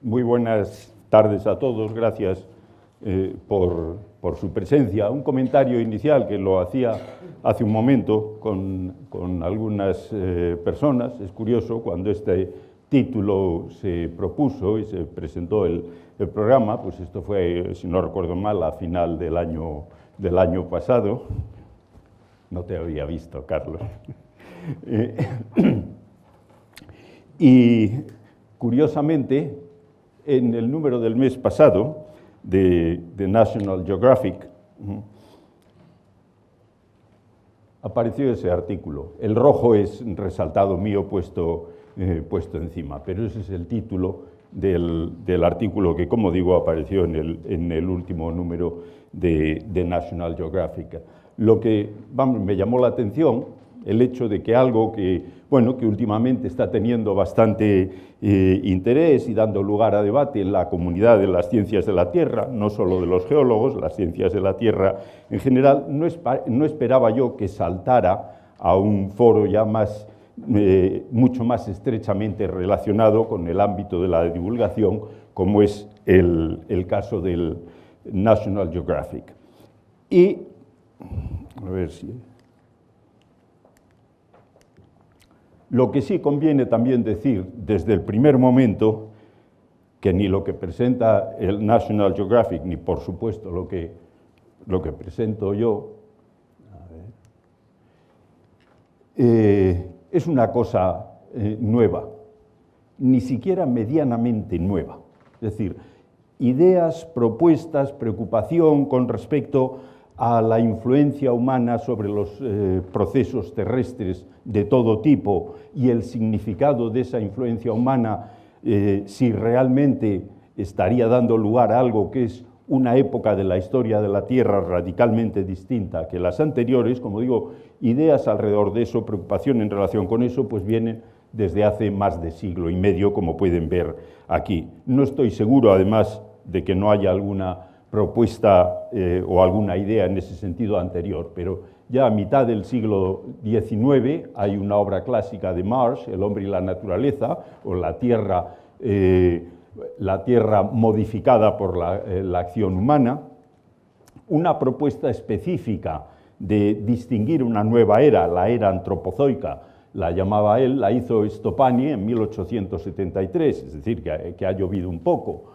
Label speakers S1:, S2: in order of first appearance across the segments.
S1: Muy buenas tardes a todos, gracias por su presencia. Un comentario inicial que lo hacía hace un momento con algunas personas. Es curioso, cuando este título se propuso y se presentó el programa, pues esto fue, si no recuerdo mal, a final del año pasado. No te había visto, Carlos. Y curiosamente, en el número del mes pasado de National Geographic apareció ese artículo. El rojo es resaltado mío puesto encima, pero ese es el título del artículo que, como digo, apareció en el último número de National Geographic. Lo que me llamó la atención, el hecho de que algo que últimamente está teniendo bastante interés y dando lugar a debate en la comunidad de las ciencias de la Tierra, no solo de los geólogos, las ciencias de la Tierra en general, no esperaba yo que saltara a un foro ya mucho más estrechamente relacionado con el ámbito de la divulgación, como es el caso del National Geographic. Y, a ver si... Lo que sí conviene también decir desde el primer momento, que ni lo que presenta el National Geographic, ni por supuesto lo que presento yo, es una cosa nueva, ni siquiera medianamente nueva. Es decir, ideas, propuestas, preocupación con respecto a la influencia humana sobre los procesos terrestres de todo tipo y el significado de esa influencia humana, si realmente estaría dando lugar a algo que es una época de la historia de la Tierra radicalmente distinta que las anteriores. Como digo, ideas alrededor de eso, preocupación en relación con eso, pues vienen desde hace más de siglo y medio, como pueden ver aquí. No estoy seguro, además, de que no haya alguna propuesta o alguna idea en ese sentido anterior, pero ya a mitad del siglo XIX hay una obra clásica de Marsh, El hombre y la naturaleza, o la Tierra modificada por la acción humana, una propuesta específica de distinguir una nueva era, la era antropozoica, la llamaba él, la hizo Stoppani en 1873, es decir, que ha llovido un poco.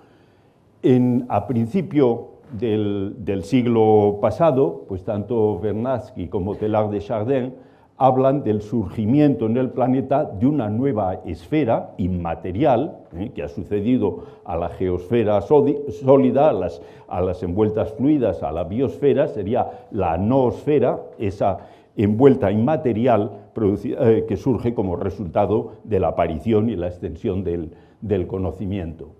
S1: A principio del siglo pasado, pues tanto Vernadsky como Teilhard de Chardin hablan del surgimiento en el planeta de una nueva esfera inmaterial, que ha sucedido a la geosfera sólida, a las envueltas fluidas, a la biosfera, sería la noosfera, esa envuelta inmaterial que surge como resultado de la aparición y la extensión del conocimiento.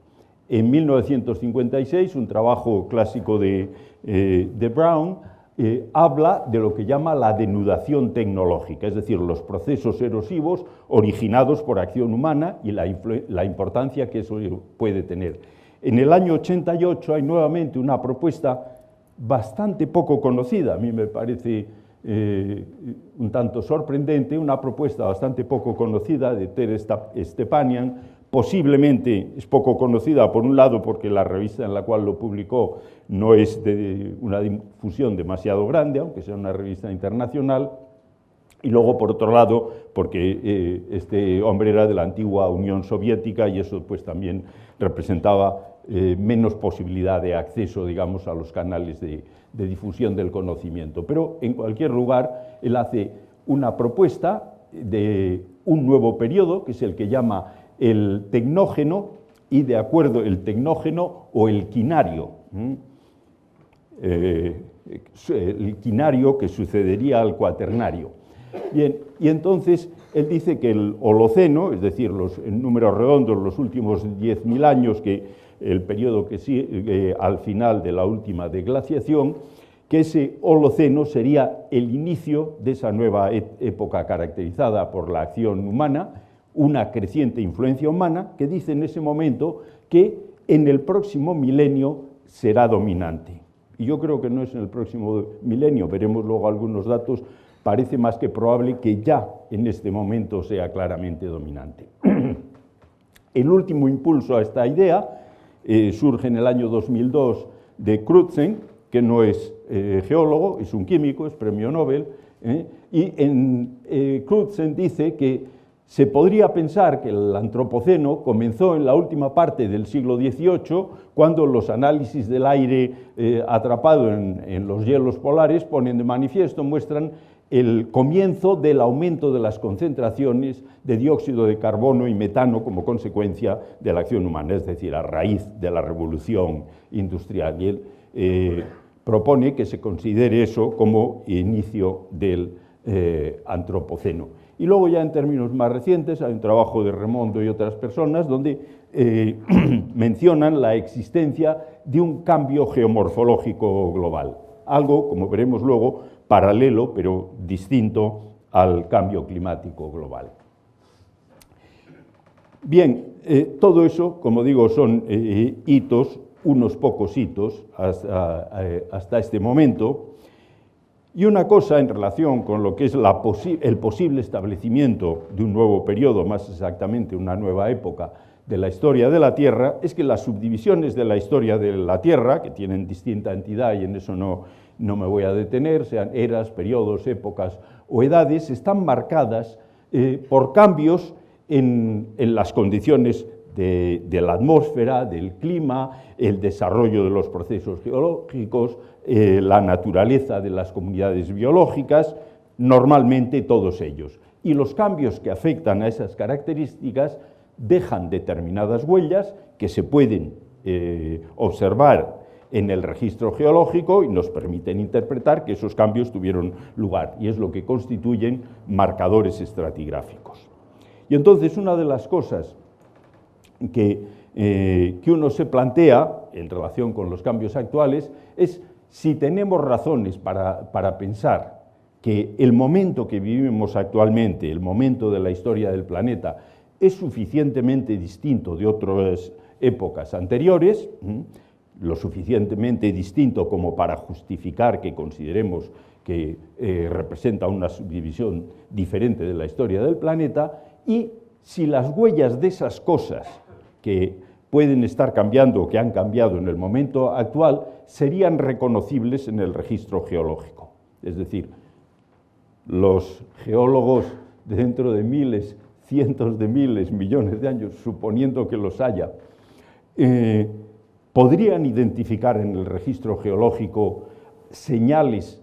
S1: En 1956, un trabajo clásico de Brown habla de lo que llama la denudación tecnológica, es decir, los procesos erosivos originados por acción humana y la importancia que eso puede tener. En el año 88 hay nuevamente una propuesta bastante poco conocida, a mí me parece un tanto sorprendente, una propuesta bastante poco conocida de Tere Stepanian. Posiblemente es poco conocida, por un lado, porque la revista en la cual lo publicó no es de una difusión demasiado grande, aunque sea una revista internacional, y luego, por otro lado, porque este hombre era de la antigua Unión Soviética y eso pues también representaba menos posibilidad de acceso, digamos, a los canales de difusión del conocimiento. Pero, en cualquier lugar, él hace una propuesta de un nuevo periodo, que es el que llama el tecnógeno, y de acuerdo, el tecnógeno o el quinario. El quinario que sucedería al cuaternario. Bien, y entonces él dice que el Holoceno, es decir, en números redondos, los últimos 10.000 años, que el periodo que sigue al final de la última deglaciación, que ese Holoceno sería el inicio de esa nueva época caracterizada por la acción humana, una creciente influencia humana, que dice en ese momento que en el próximo milenio será dominante. Y yo creo que no es en el próximo milenio, veremos luego algunos datos, parece más que probable que ya en este momento sea claramente dominante. El último impulso a esta idea surge en el año 2002 de Crutzen, que no es geólogo, es un químico, es premio Nobel, y Crutzen dice que se podría pensar que el antropoceno comenzó en la última parte del siglo XVIII, cuando los análisis del aire atrapado en los hielos polares ponen de manifiesto, muestran el comienzo del aumento de las concentraciones de dióxido de carbono y metano como consecuencia de la acción humana, es decir, a raíz de la revolución industrial. Y él propone que se considere eso como inicio del antropoceno. Y luego ya en términos más recientes hay un trabajo de Remondo y otras personas donde mencionan la existencia de un cambio geomorfológico global, algo, como veremos luego, paralelo pero distinto al cambio climático global. Bien, todo eso, como digo, son hitos, unos pocos hitos hasta este momento. Y una cosa en relación con lo que es el posible establecimiento de un nuevo periodo, más exactamente una nueva época de la historia de la Tierra, es que las subdivisiones de la historia de la Tierra, que tienen distinta entidad y en eso no me voy a detener, sean eras, periodos, épocas o edades, están marcadas por cambios en las condiciones de la atmósfera, del clima, el desarrollo de los procesos geológicos, la naturaleza de las comunidades biológicas, normalmente todos ellos. Y los cambios que afectan a esas características dejan determinadas huellas que se pueden observar en el registro geológico y nos permiten interpretar que esos cambios tuvieron lugar, y es lo que constituyen marcadores estratigráficos. Y entonces una de las cosas que uno se plantea en relación con los cambios actuales es si tenemos razones para pensar que el momento que vivimos actualmente, el momento de la historia del planeta, es suficientemente distinto de otras épocas anteriores, lo suficientemente distinto como para justificar que consideremos que representa una subdivisión diferente de la historia del planeta, y si las huellas de esas cosas que pueden estar cambiando o que han cambiado en el momento actual serían reconocibles en el registro geológico. Es decir, los geólogos dentro de miles, cientos de miles, millones de años, suponiendo que los haya, podrían identificar en el registro geológico señales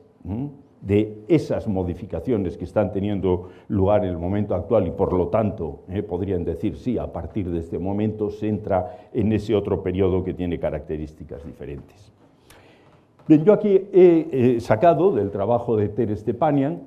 S1: de esas modificaciones que están teniendo lugar en el momento actual y por lo tanto podrían decir sí, a partir de este momento se entra en ese otro periodo que tiene características diferentes. Bien, yo aquí he sacado del trabajo de Ter Stepanian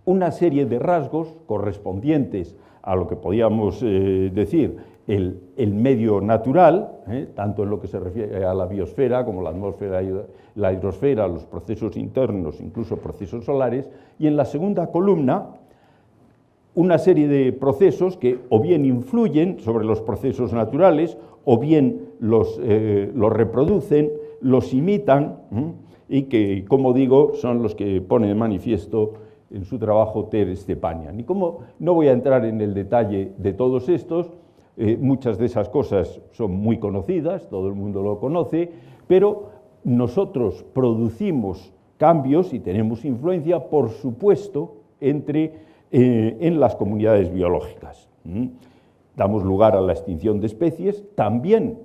S1: una serie de rasgos correspondientes a lo que podíamos decir el medio natural, tanto en lo que se refiere a la biosfera como la atmósfera y la hidrosfera, los procesos internos, incluso procesos solares, y en la segunda columna una serie de procesos que o bien influyen sobre los procesos naturales o bien los reproducen, los imitan y que, como digo, son los que pone de manifiesto en su trabajo Ter Stepanian. Y como no voy a entrar en el detalle de todos estos, muchas de esas cosas son muy conocidas, todo el mundo lo conoce, pero nosotros producimos cambios y tenemos influencia, por supuesto, en las comunidades biológicas. Damos lugar a la extinción de especies, también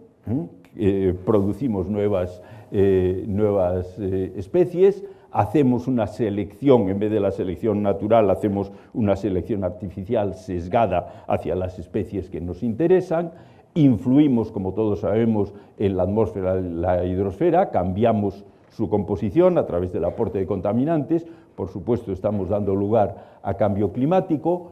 S1: producimos nuevas especies, hacemos una selección, en vez de la selección natural, hacemos una selección artificial sesgada hacia las especies que nos interesan, influimos, como todos sabemos, en la atmósfera, la hidrosfera, cambiamos su composición a través del aporte de contaminantes, por supuesto estamos dando lugar a cambio climático.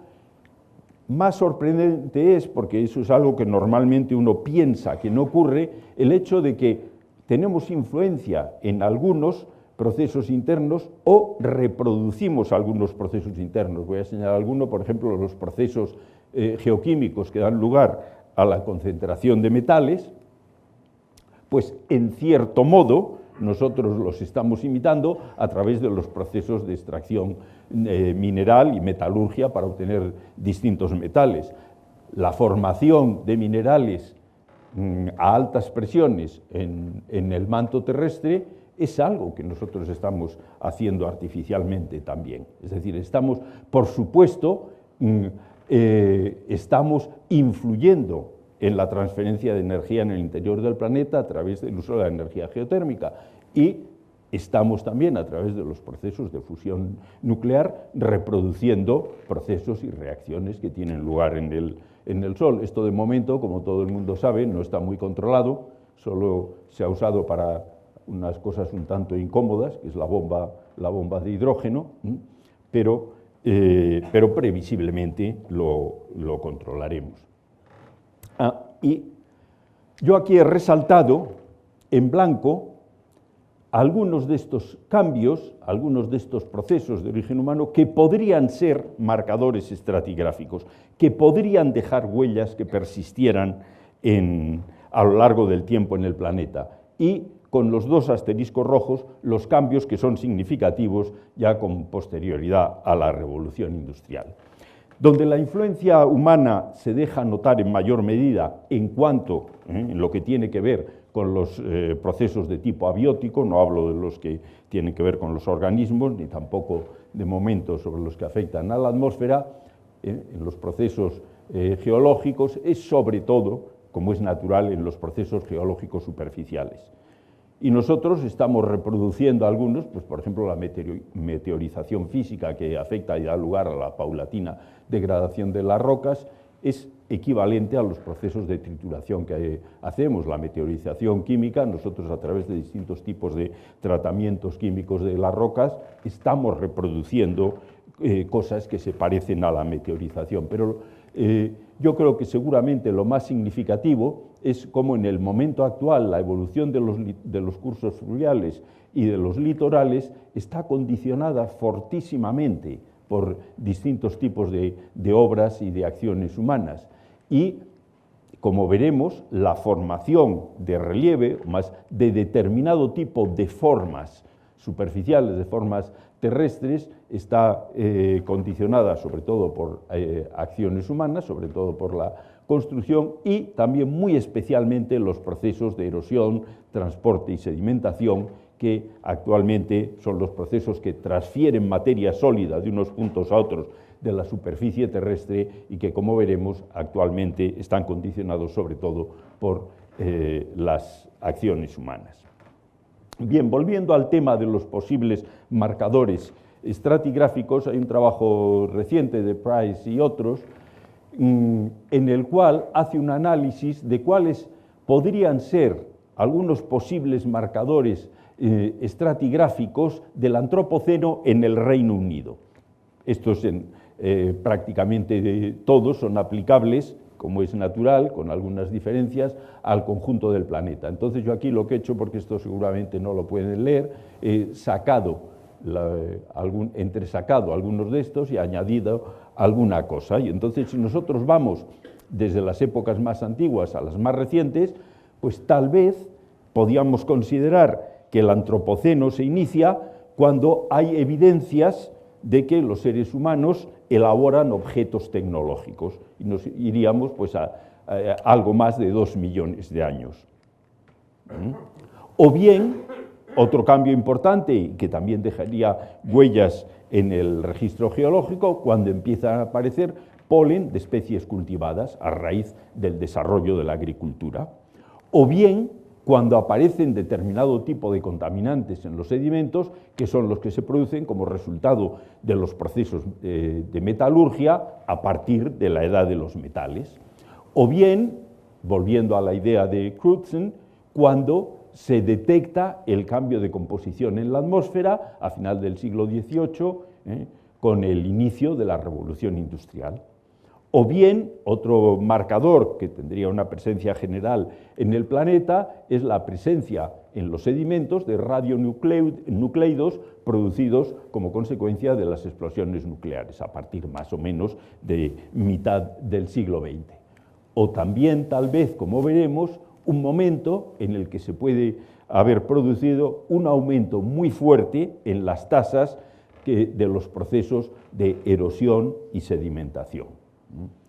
S1: Más sorprendente es, porque eso es algo que normalmente uno piensa que no ocurre, el hecho de que tenemos influencia en algunos procesos internos o reproducimos algunos procesos internos. Voy a señalar alguno, por ejemplo, los procesos geoquímicos que dan lugar a la concentración de metales, pues en cierto modo nosotros los estamos imitando a través de los procesos de extracción mineral y metalurgia para obtener distintos metales. la formación de minerales a altas presiones en el manto terrestre es algo que nosotros estamos haciendo artificialmente también. Es decir, estamos, por supuesto, estamos influyendo en la transferencia de energía en el interior del planeta a través del uso de la energía geotérmica y estamos también, a través de los procesos de fusión nuclear, reproduciendo procesos y reacciones que tienen lugar en el Sol. Esto, de momento, como todo el mundo sabe, no está muy controlado, solo se ha usado para unas cosas un tanto incómodas, que es la bomba de hidrógeno, pero previsiblemente lo controlaremos. Y yo aquí he resaltado en blanco algunos de estos cambios, algunos de estos procesos de origen humano que podrían ser marcadores estratigráficos, que podrían dejar huellas que persistieran a lo largo del tiempo en el planeta. Y con los dos asteriscos rojos, los cambios que son significativos ya con posterioridad a la revolución industrial. Donde la influencia humana se deja notar en mayor medida en lo que tiene que ver con los procesos de tipo abiótico, no hablo de los que tienen que ver con los organismos, ni tampoco de momento sobre los que afectan a la atmósfera, en los procesos geológicos, es sobre todo, como es natural, en los procesos geológicos superficiales. Y nosotros estamos reproduciendo algunos, pues por ejemplo la meteorización física que afecta y da lugar a la paulatina degradación de las rocas, es equivalente a los procesos de trituración que hacemos. La meteorización química, nosotros a través de distintos tipos de tratamientos químicos de las rocas, estamos reproduciendo cosas que se parecen a la meteorización. Pero yo creo que seguramente lo más significativo es cómo en el momento actual la evolución de los cursos fluviales y de los litorales está condicionada fortísimamente por distintos tipos de obras y de acciones humanas. Y, como veremos, la formación de relieve, más de determinado tipo de formas superficiales, de formas terrestres, está condicionada sobre todo por acciones humanas, sobre todo por la construcción y también muy especialmente los procesos de erosión, transporte y sedimentación, que actualmente son los procesos que transfieren materia sólida de unos puntos a otros de la superficie terrestre y que, como veremos, actualmente están condicionados sobre todo por las acciones humanas. Bien, volviendo al tema de los posibles marcadores estratigráficos, hay un trabajo reciente de Price y otros en el cual hace un análisis de cuáles podrían ser algunos posibles marcadores estratigráficos del Antropoceno en el Reino Unido. Estos prácticamente todos son aplicables, como es natural, con algunas diferencias, al conjunto del planeta. Entonces yo aquí lo que he hecho, porque esto seguramente no lo pueden leer, he entresacado algunos de estos y añadido alguna cosa. Y entonces, si nosotros vamos desde las épocas más antiguas a las más recientes, pues tal vez podíamos considerar que el Antropoceno se inicia cuando hay evidencias de que los seres humanos elaboran objetos tecnológicos, y nos iríamos pues a algo más de 2 millones de años. O bien, otro cambio importante y que también dejaría huellas en el registro geológico, cuando empiezan a aparecer polen de especies cultivadas a raíz del desarrollo de la agricultura. O bien, cuando aparecen determinado tipo de contaminantes en los sedimentos, que son los que se producen como resultado de los procesos de metalurgia a partir de la edad de los metales. O bien, volviendo a la idea de Crutzen, cuando se detecta el cambio de composición en la atmósfera a final del siglo XVIII, con el inicio de la revolución industrial. O bien, otro marcador que tendría una presencia general en el planeta es la presencia en los sedimentos de radionucleidos producidos como consecuencia de las explosiones nucleares, a partir más o menos de mitad del siglo XX. O también, tal vez, como veremos, un momento en el que se puede haber producido un aumento muy fuerte en las tasas de los procesos de erosión y sedimentación.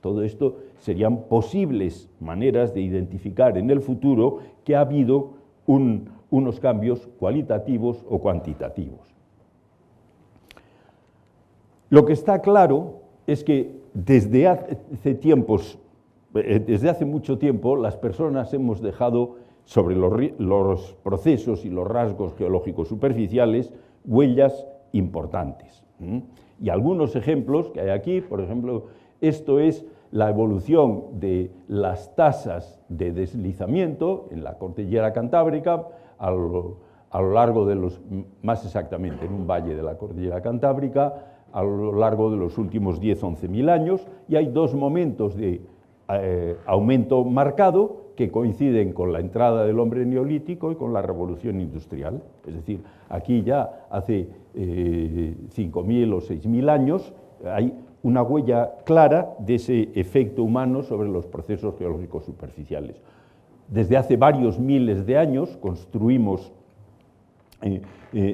S1: Todo esto serían posibles maneras de identificar en el futuro que ha habido unos cambios cualitativos o cuantitativos. Lo que está claro es que desde hace mucho tiempo las personas hemos dejado sobre los procesos y los rasgos geológicos superficiales huellas importantes. Y algunos ejemplos que hay aquí, por ejemplo, esto es la evolución de las tasas de deslizamiento en la cordillera cantábrica a lo largo de más exactamente en un valle de la cordillera cantábrica, a lo largo de los últimos 10-11.000 años, y hay dos momentos de aumento marcado que coinciden con la entrada del hombre neolítico y con la revolución industrial. Es decir, aquí ya hace 5.000 o 6.000 años hay una huella clara de ese efecto humano sobre los procesos geológicos superficiales. Desde hace varios miles de años construimos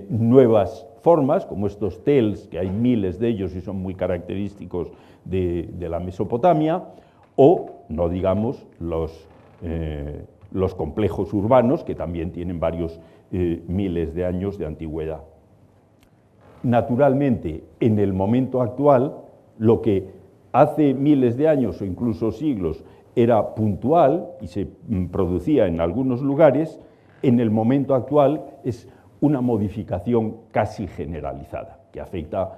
S1: nuevas formas, como estos tels, que hay miles de ellos y son muy característicos de la Mesopotamia, o, no digamos, los complejos urbanos, que también tienen varios miles de años de antigüedad. Naturalmente, en el momento actual, lo que hace miles de años o incluso siglos era puntual y se producía en algunos lugares, en el momento actual es una modificación casi generalizada, que afecta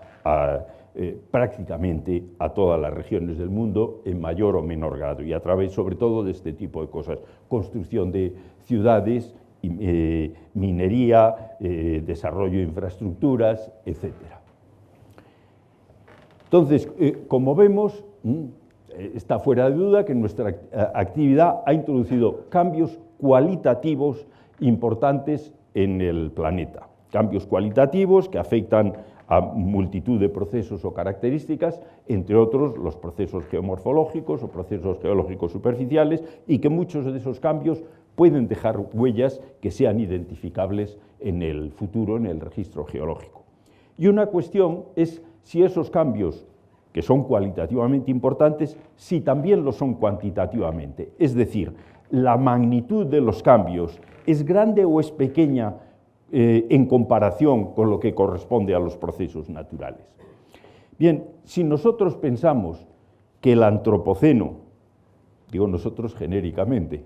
S1: prácticamente a todas las regiones del mundo en mayor o menor grado, y a través sobre todo de este tipo de cosas: construcción de ciudades, minería, desarrollo de infraestructuras, etc. Entonces, como vemos, está fuera de duda que nuestra actividad ha introducido cambios cualitativos importantes en el planeta. Cambios cualitativos que afectan a multitud de procesos o características, entre otros los procesos geomorfológicos o procesos geológicos superficiales, y que muchos de esos cambios pueden dejar huellas que sean identificables en el futuro, en el registro geológico. Y una cuestión es si esos cambios, que son cualitativamente importantes, si también lo son cuantitativamente. Es decir, la magnitud de los cambios es grande o es pequeña en comparación con lo que corresponde a los procesos naturales. Bien, si nosotros pensamos que el antropoceno, digo nosotros genéricamente,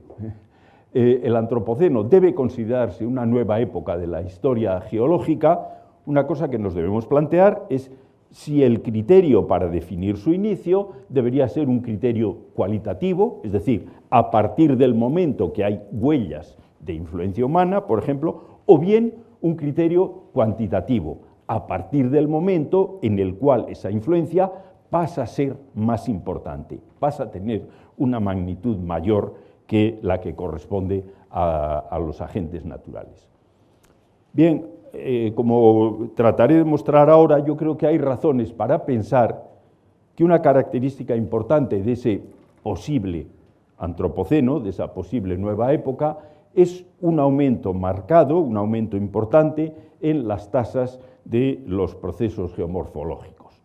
S1: el antropoceno debe considerarse una nueva época de la historia geológica, una cosa que nos debemos plantear es si el criterio para definir su inicio debería ser un criterio cualitativo, es decir, a partir del momento que hay huellas de influencia humana, por ejemplo, o bien un criterio cuantitativo, a partir del momento en el cual esa influencia pasa a ser más importante, pasa a tener una magnitud mayor que la que corresponde a los agentes naturales. Bien, como trataré de mostrar ahora, yo creo que hay razones para pensar que una característica importante de ese posible antropoceno, de esa posible nueva época, es un aumento marcado, un aumento importante en las tasas de los procesos geomorfológicos.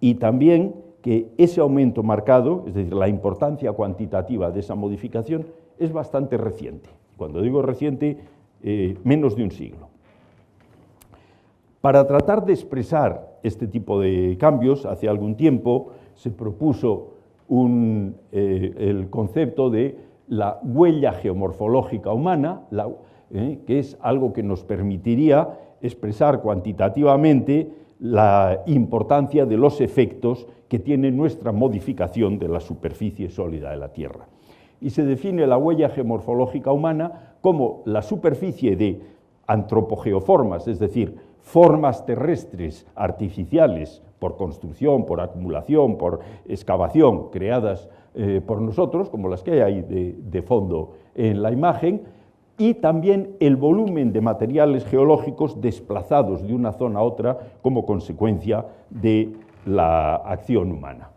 S1: Y también que ese aumento marcado, es decir, la importancia cuantitativa de esa modificación, es bastante reciente. Cuando digo reciente, menos de un siglo. Para tratar de expresar este tipo de cambios, hace algún tiempo se propuso el concepto de la huella geomorfológica humana, que es algo que nos permitiría expresar cuantitativamente la importancia de los efectos que tiene nuestra modificación de la superficie sólida de la Tierra. Y se define la huella geomorfológica humana como la superficie de antropogeoformas, es decir, formas terrestres artificiales por construcción, por acumulación, por excavación, creadas por nosotros, como las que hay de fondo en la imagen, y también el volumen de materiales geológicos desplazados de una zona a otra como consecuencia de la acción humana.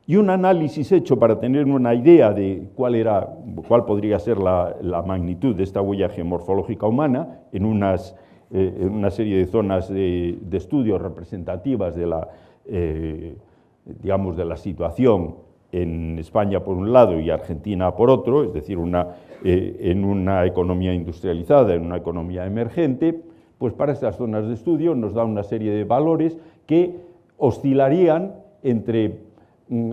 S1: Y un análisis hecho para tener una idea de cuál podría ser la magnitud de esta huella geomorfológica humana en una serie de zonas de estudio representativas de digamos, de la situación en España por un lado y Argentina por otro, es decir, en una economía industrializada, en una economía emergente, pues para estas zonas de estudio nos da una serie de valores que oscilarían entre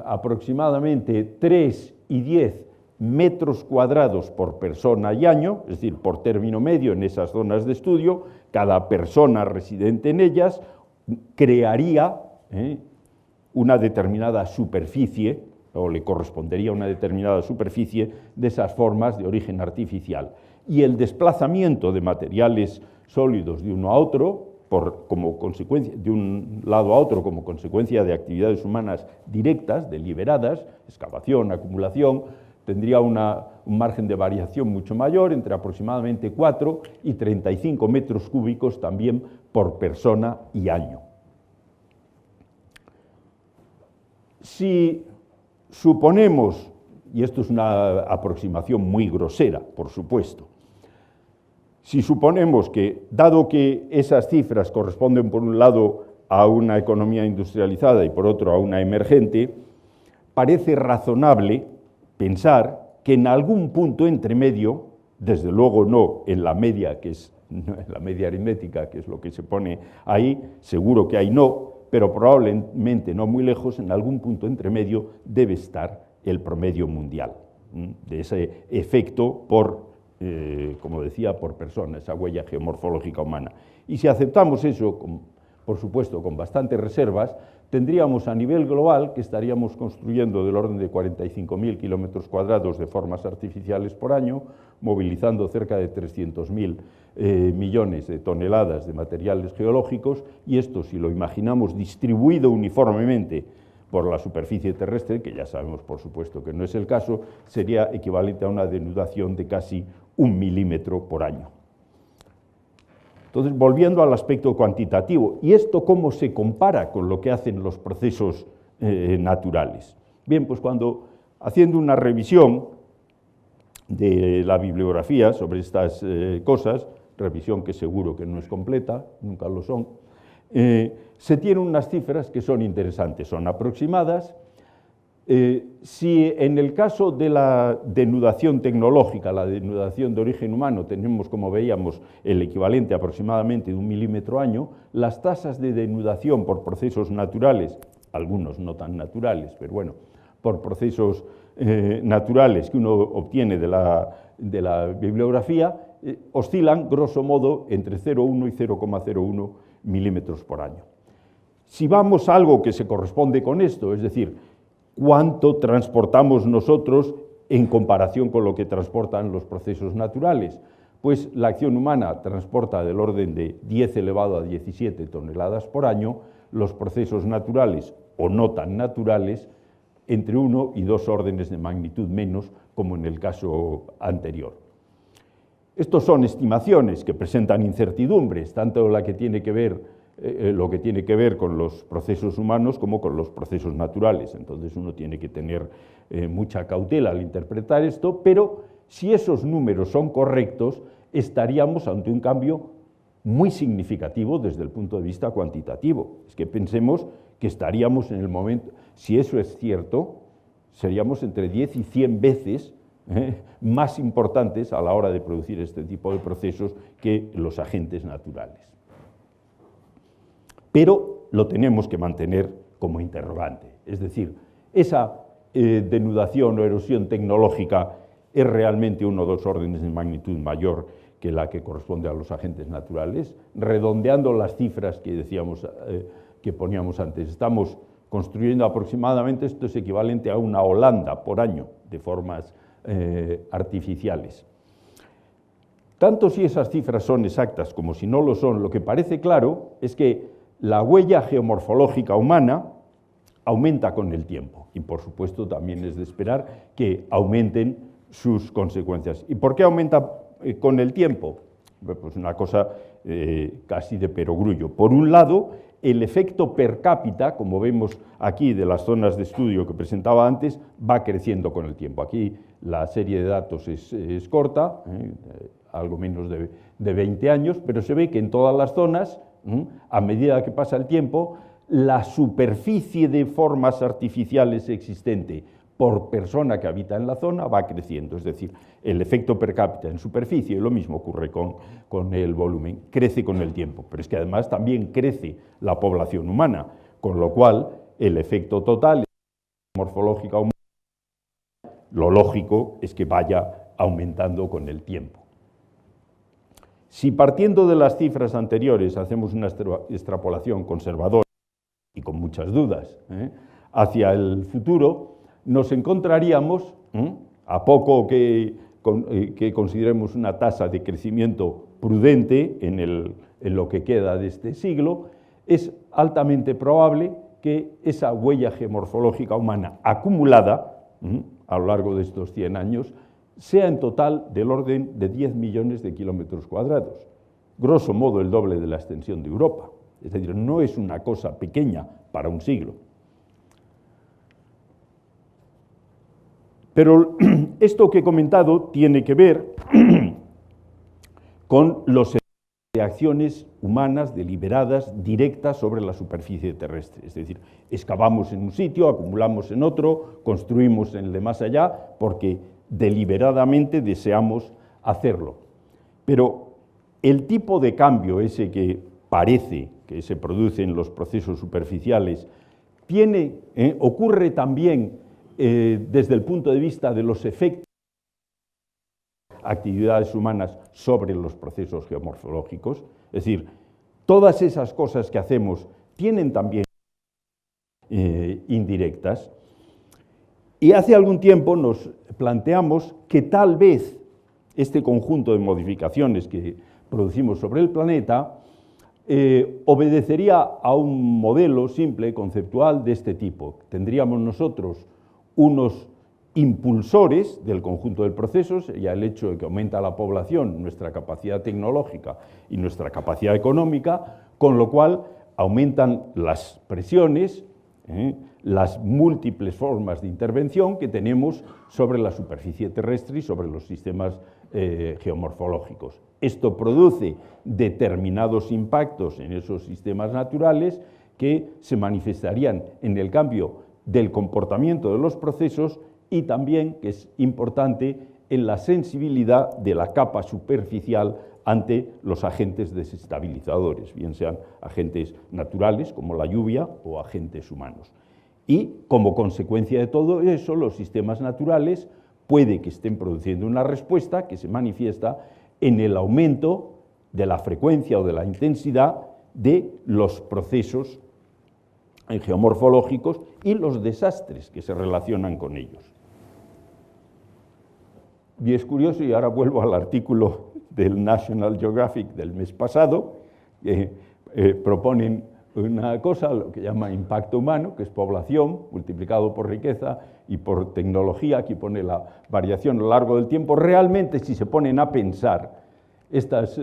S1: aproximadamente 3 y 10 metros cuadrados por persona y año, es decir, por término medio en esas zonas de estudio, cada persona residente en ellas crearía una determinada superficie, o le correspondería una determinada superficie de esas formas de origen artificial. Y el desplazamiento de materiales sólidos de uno a otro, como consecuencia, de un lado a otro, como consecuencia de actividades humanas directas, deliberadas, excavación, acumulación, tendría un margen de variación mucho mayor, entre aproximadamente 4 y 35 metros cúbicos también por persona y año. Si suponemos, y esto es una aproximación muy grosera, por supuesto, si suponemos que, dado que esas cifras corresponden por un lado a una economía industrializada y por otro a una emergente, parece razonable pensar que en algún punto entre medio, desde luego no en la media, que es en la media aritmética, que es lo que se pone ahí, seguro que ahí no, pero probablemente no muy lejos, en algún punto entre medio debe estar el promedio mundial de ese efecto por, como decía, por persona, esa huella geomorfológica humana. Y si aceptamos eso, por supuesto, con bastantes reservas, tendríamos a nivel global que estaríamos construyendo del orden de 45.000 kilómetros cuadrados de formas artificiales por año, movilizando cerca de 300.000 millones de toneladas de materiales geológicos, y esto, si lo imaginamos distribuido uniformemente por la superficie terrestre, que ya sabemos por supuesto que no es el caso, sería equivalente a una denudación de casi 1 milímetro por año. Entonces, volviendo al aspecto cuantitativo, ¿y esto cómo se compara con lo que hacen los procesos naturales? Bien, pues haciendo una revisión de la bibliografía sobre estas cosas, revisión que seguro que no es completa, nunca lo son, se tienen unas cifras que son interesantes, son aproximadas. Si en el caso de la denudación tecnológica, la denudación de origen humano, tenemos, como veíamos, el equivalente aproximadamente de 1 milímetro año, las tasas de denudación por procesos naturales, algunos no tan naturales, pero bueno, por procesos naturales que uno obtiene de la bibliografía, oscilan, grosso modo, entre 0,1 y 0,01 milímetros por año. Si vamos a algo que se corresponde con esto, es decir, cuánto transportamos nosotros en comparación con lo que transportan los procesos naturales, pues la acción humana transporta del orden de 10 elevado a 17 toneladas por año, los procesos naturales o no tan naturales entre 1 y 2 órdenes de magnitud menos, como en el caso anterior. Estos son estimaciones que presentan incertidumbres, tanto lo que tiene que ver con los procesos humanos como con los procesos naturales. Entonces uno tiene que tener mucha cautela al interpretar esto, pero si esos números son correctos, estaríamos ante un cambio muy significativo desde el punto de vista cuantitativo. Es que pensemos que estaríamos en el momento, si eso es cierto, seríamos entre 10 y 100 veces más importantes a la hora de producir este tipo de procesos que los agentes naturales. Pero lo tenemos que mantener como interrogante, es decir, esa denudación o erosión tecnológica es realmente 1 o 2 órdenes de magnitud mayor que la que corresponde a los agentes naturales. Redondeando las cifras que decíamos, que poníamos antes, estamos construyendo aproximadamente, esto es equivalente a una Holanda por año de formas artificiales. Tanto si esas cifras son exactas como si no lo son, lo que parece claro es que la huella geomorfológica humana aumenta con el tiempo y, por supuesto, también es de esperar que aumenten sus consecuencias. ¿Y por qué aumenta con el tiempo? Pues una cosa casi de perogrullo. Por un lado, el efecto per cápita, como vemos aquí de las zonas de estudio que presentaba antes, va creciendo con el tiempo. Aquí la serie de datos es corta, algo menos de 20 años, pero se ve que en todas las zonas, a medida que pasa el tiempo, la superficie de formas artificiales existente por persona que habita en la zona va creciendo, es decir, el efecto per cápita en superficie, y lo mismo ocurre con el volumen, crece con el tiempo, pero es que además también crece la población humana, con lo cual el efecto total morfológica humana, lo lógico es que vaya aumentando con el tiempo. Si partiendo de las cifras anteriores hacemos una extrapolación conservadora y con muchas dudas hacia el futuro, nos encontraríamos, a poco que consideremos una tasa de crecimiento prudente en lo que queda de este siglo, es altamente probable que esa huella geomorfológica humana acumulada a lo largo de estos 100 años sea en total del orden de 10 millones de kilómetros cuadrados, grosso modo el doble de la extensión de Europa. Es decir, no es una cosa pequeña para un siglo. Pero esto que he comentado tiene que ver con los de acciones humanas deliberadas, directas sobre la superficie terrestre. Es decir, excavamos en un sitio, acumulamos en otro, construimos en el de más allá, porque deliberadamente deseamos hacerlo. Pero el tipo de cambio ese que parece que se produce en los procesos superficiales ocurre también desde el punto de vista de los efectos actividades humanas sobre los procesos geomorfológicos, es decir, todas esas cosas que hacemos tienen también indirectas, y hace algún tiempo nos planteamos que tal vez este conjunto de modificaciones que producimos sobre el planeta obedecería a un modelo simple, conceptual, de este tipo. Tendríamos nosotros unos impulsores del conjunto del proceso, sería el hecho de que aumenta la población, nuestra capacidad tecnológica y nuestra capacidad económica, con lo cual aumentan las presiones, las múltiples formas de intervención que tenemos sobre la superficie terrestre y sobre los sistemas geomorfológicos. Esto produce determinados impactos en esos sistemas naturales que se manifestarían en el cambio del comportamiento de los procesos y también, que es importante, en la sensibilidad de la capa superficial ante los agentes desestabilizadores, bien sean agentes naturales como la lluvia o agentes humanos. Y como consecuencia de todo eso, los sistemas naturales puede que estén produciendo una respuesta que se manifiesta en el aumento de la frecuencia o de la intensidad de los procesos geomorfológicos y los desastres que se relacionan con ellos. Y es curioso, y ahora vuelvo al artículo del National Geographic del mes pasado, proponen una cosa, lo que llama impacto humano, que es población multiplicado por riqueza y por tecnología. Aquí pone la variación a lo largo del tiempo. Realmente, si se ponen a pensar, estas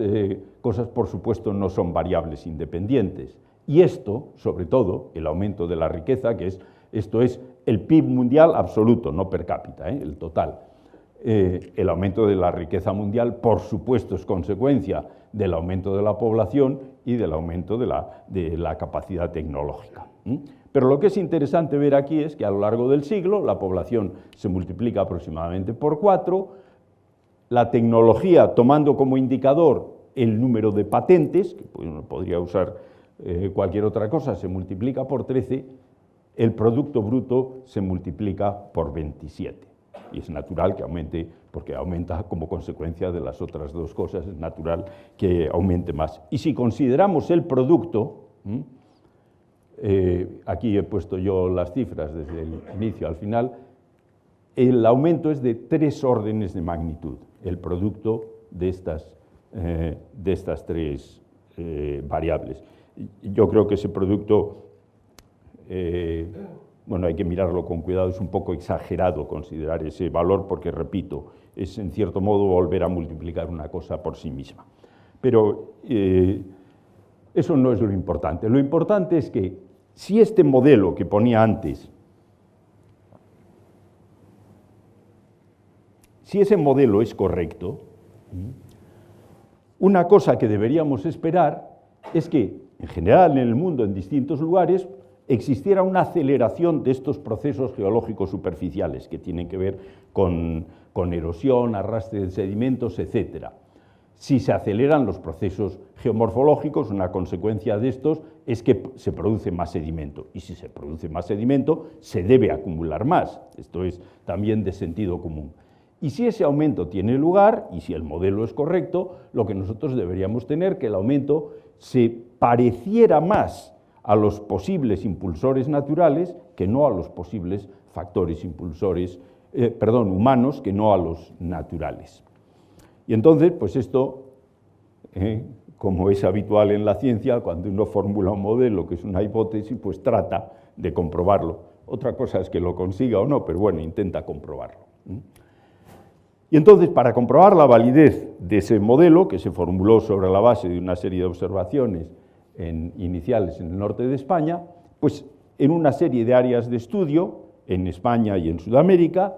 S1: cosas, por supuesto, no son variables independientes. Y esto, sobre todo, el aumento de la riqueza, esto es el PIB mundial absoluto, no per cápita, el total. El aumento de la riqueza mundial, por supuesto, es consecuencia del aumento de la población y del aumento de la capacidad tecnológica. Pero lo que es interesante ver aquí es que a lo largo del siglo la población se multiplica aproximadamente por 4, la tecnología, tomando como indicador el número de patentes, que uno podría usar cualquier otra cosa, se multiplica por 13, el Producto Bruto se multiplica por 27. Y es natural que aumente, porque aumenta como consecuencia de las otras dos cosas, es natural que aumente más. Y si consideramos el producto, aquí he puesto yo las cifras desde el inicio al final, el aumento es de 3 órdenes de magnitud, el producto de estas 3 variables. Yo creo que ese producto, bueno, hay que mirarlo con cuidado, es un poco exagerado considerar ese valor porque, repito, es en cierto modo volver a multiplicar una cosa por sí misma. Pero eso no es lo importante. Lo importante es que si este modelo que ponía antes, si ese modelo es correcto, una cosa que deberíamos esperar es que en general en el mundo, en distintos lugares, existiera una aceleración de estos procesos geológicos superficiales que tienen que ver con erosión, arrastre de sedimentos, etc. Si se aceleran los procesos geomorfológicos, una consecuencia de estos es que se produce más sedimento. Y si se produce más sedimento, se debe acumular más. Esto es también de sentido común. Y si ese aumento tiene lugar, y si el modelo es correcto, lo que nosotros deberíamos tener que el aumento se pareciera más a los posibles impulsores naturales que no a los posibles factores impulsores, humanos, que no a los naturales. Y entonces, pues esto, como es habitual en la ciencia, cuando uno formula un modelo que es una hipótesis, pues trata de comprobarlo. Otra cosa es que lo consiga o no, pero bueno, intenta comprobarlo. Y entonces, para comprobar la validez de ese modelo, que se formuló sobre la base de una serie de observaciones iniciales en el norte de España, pues en una serie de áreas de estudio, en España y en Sudamérica,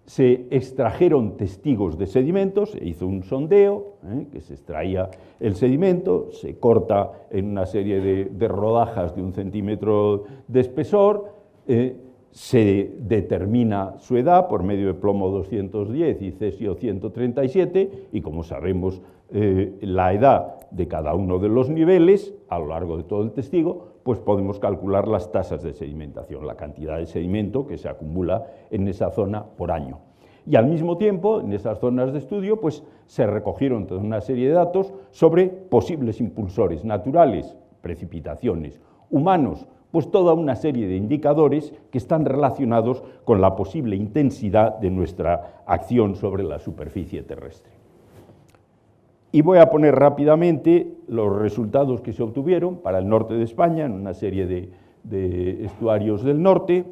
S1: se extrajeron testigos de sedimentos, se hizo un sondeo, que se extraía el sedimento, se corta en una serie de rodajas de 1 centímetro de espesor, se determina su edad por medio de plomo 210 y cesio 137, y como sabemos la edad de cada uno de los niveles a lo largo de todo el testigo, pues podemos calcular las tasas de sedimentación, la cantidad de sedimento que se acumula en esa zona por año. Y al mismo tiempo, en esas zonas de estudio, pues se recogieron toda una serie de datos sobre posibles impulsores naturales, precipitaciones, humanos, pues toda una serie de indicadores que están relacionados con la posible intensidad de nuestra acción sobre la superficie terrestre. Y voy a poner rápidamente los resultados que se obtuvieron para el norte de España, en una serie de estuarios del norte.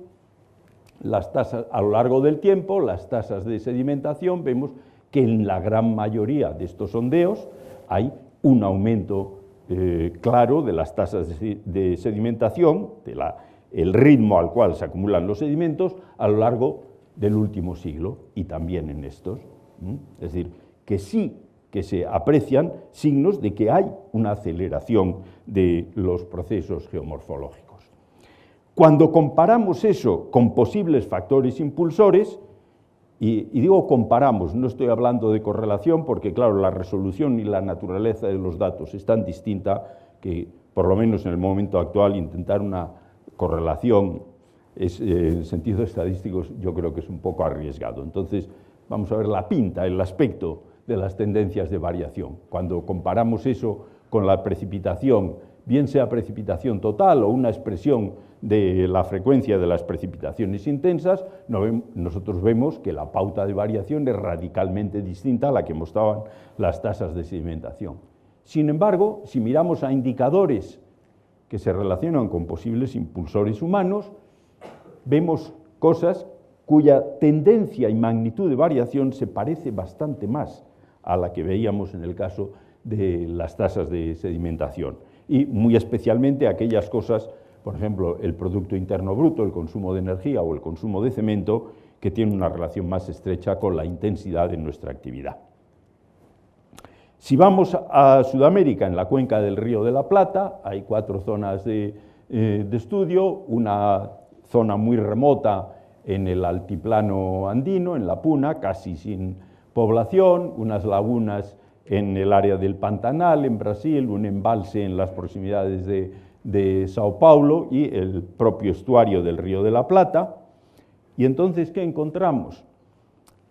S1: Las tasas a lo largo del tiempo, las tasas de sedimentación, vemos que en la gran mayoría de estos sondeos hay un aumento claro de las tasas de sedimentación, el ritmo al cual se acumulan los sedimentos a lo largo del último siglo y también en estos. Es decir, que sí que se aprecian signos de que hay una aceleración de los procesos geomorfológicos. Cuando comparamos eso con posibles factores impulsores, y digo comparamos, no estoy hablando de correlación porque, claro, la resolución y la naturaleza de los datos es tan distinta que, por lo menos en el momento actual, intentar una correlación en sentido estadístico yo creo que es un poco arriesgado. Entonces, vamos a ver la pinta, el aspecto de las tendencias de variación. Cuando comparamos eso con la precipitación, bien sea precipitación total o una expresión de la frecuencia de las precipitaciones intensas, nosotros vemos que la pauta de variación es radicalmente distinta a la que mostraban las tasas de sedimentación. Sin embargo, si miramos a indicadores que se relacionan con posibles impulsores humanos, vemos cosas cuya tendencia y magnitud de variación se parece bastante más a la que veíamos en el caso de las tasas de sedimentación, y muy especialmente aquellas cosas, por ejemplo, el Producto Interno Bruto, el consumo de energía o el consumo de cemento, que tienen una relación más estrecha con la intensidad de nuestra actividad. Si vamos a Sudamérica, en la cuenca del Río de la Plata, hay 4 zonas de estudio, una zona muy remota en el altiplano andino, en la Puna, casi sin población, unas lagunas en el área del Pantanal, en Brasil, un embalse en las proximidades de Sao Paulo y el propio estuario del Río de la Plata. Y entonces, ¿qué encontramos?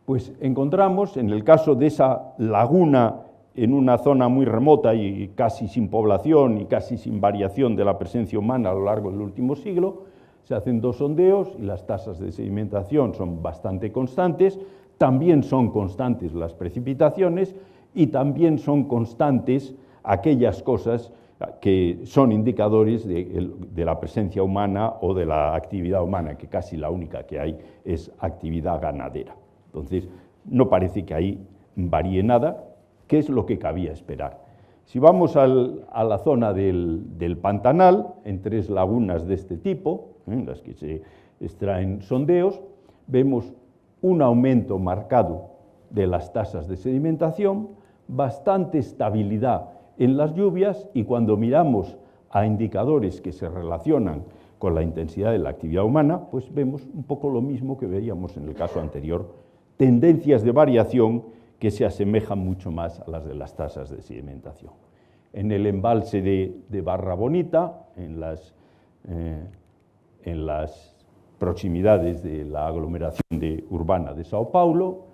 S1: Pues encontramos, en el caso de esa laguna en una zona muy remota y casi sin población y casi sin variación de la presencia humana a lo largo del último siglo, se hacen 2 sondeos y las tasas de sedimentación son bastante constantes, también son constantes las precipitaciones y también son constantes aquellas cosas que son indicadores de la presencia humana o de la actividad humana, que casi la única que hay es actividad ganadera. Entonces, no parece que ahí varíe nada, que es lo que cabía esperar. Si vamos a la zona del Pantanal, en 3 lagunas de este tipo, en las que se extraen sondeos, vemos un aumento marcado de las tasas de sedimentación, bastante estabilidad en las lluvias, y cuando miramos a indicadores que se relacionan con la intensidad de la actividad humana, pues vemos un poco lo mismo que veíamos en el caso anterior, tendencias de variación que se asemejan mucho más a las de las tasas de sedimentación. En el embalse de Barra Bonita, en las proximidades de la aglomeración urbana de Sao Paulo,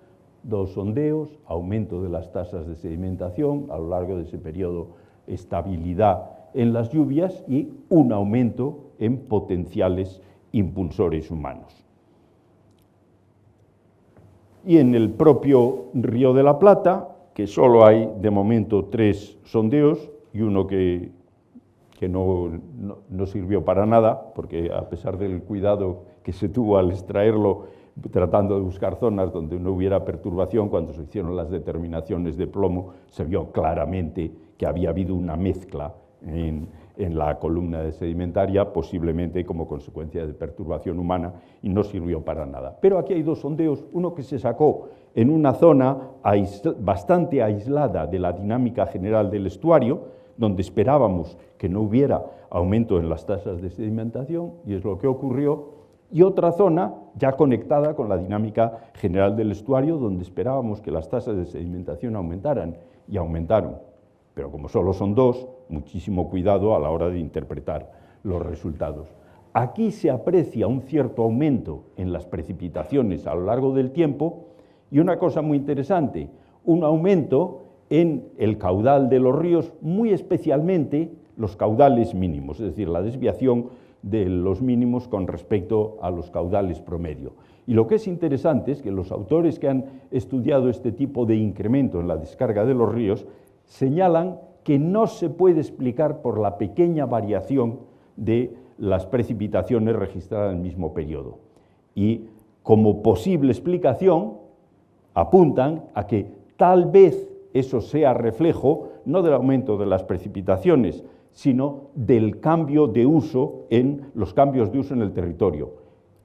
S1: 2 sondeos, aumento de las tasas de sedimentación, a lo largo de ese periodo estabilidad en las lluvias y un aumento en potenciales impulsores humanos. Y en el propio Río de la Plata, que solo hay de momento 3 sondeos y uno que no sirvió para nada, porque a pesar del cuidado que se tuvo al extraerlo, tratando de buscar zonas donde no hubiera perturbación, cuando se hicieron las determinaciones de plomo, se vio claramente que había habido una mezcla en la columna de sedimentaria, posiblemente como consecuencia de perturbación humana, y no sirvió para nada. Pero aquí hay 2 sondeos, uno que se sacó en una zona bastante aislada de la dinámica general del estuario, donde esperábamos que no hubiera aumento en las tasas de sedimentación, y es lo que ocurrió, y otra zona ya conectada con la dinámica general del estuario, donde esperábamos que las tasas de sedimentación aumentaran, y aumentaron. Pero como solo son 2, muchísimo cuidado a la hora de interpretar los resultados. Aquí se aprecia un cierto aumento en las precipitaciones a lo largo del tiempo, y una cosa muy interesante, un aumento en el caudal de los ríos, muy especialmente los caudales mínimos, es decir, la desviación de los mínimos con respecto a los caudales promedio. Y lo que es interesante es que los autores que han estudiado este tipo de incremento en la descarga de los ríos señalan que no se puede explicar por la pequeña variación de las precipitaciones registradas en el mismo periodo. Y como posible explicación apuntan a que tal vez eso sea reflejo no del aumento de las precipitaciones, sino del cambio de uso los cambios de uso en el territorio.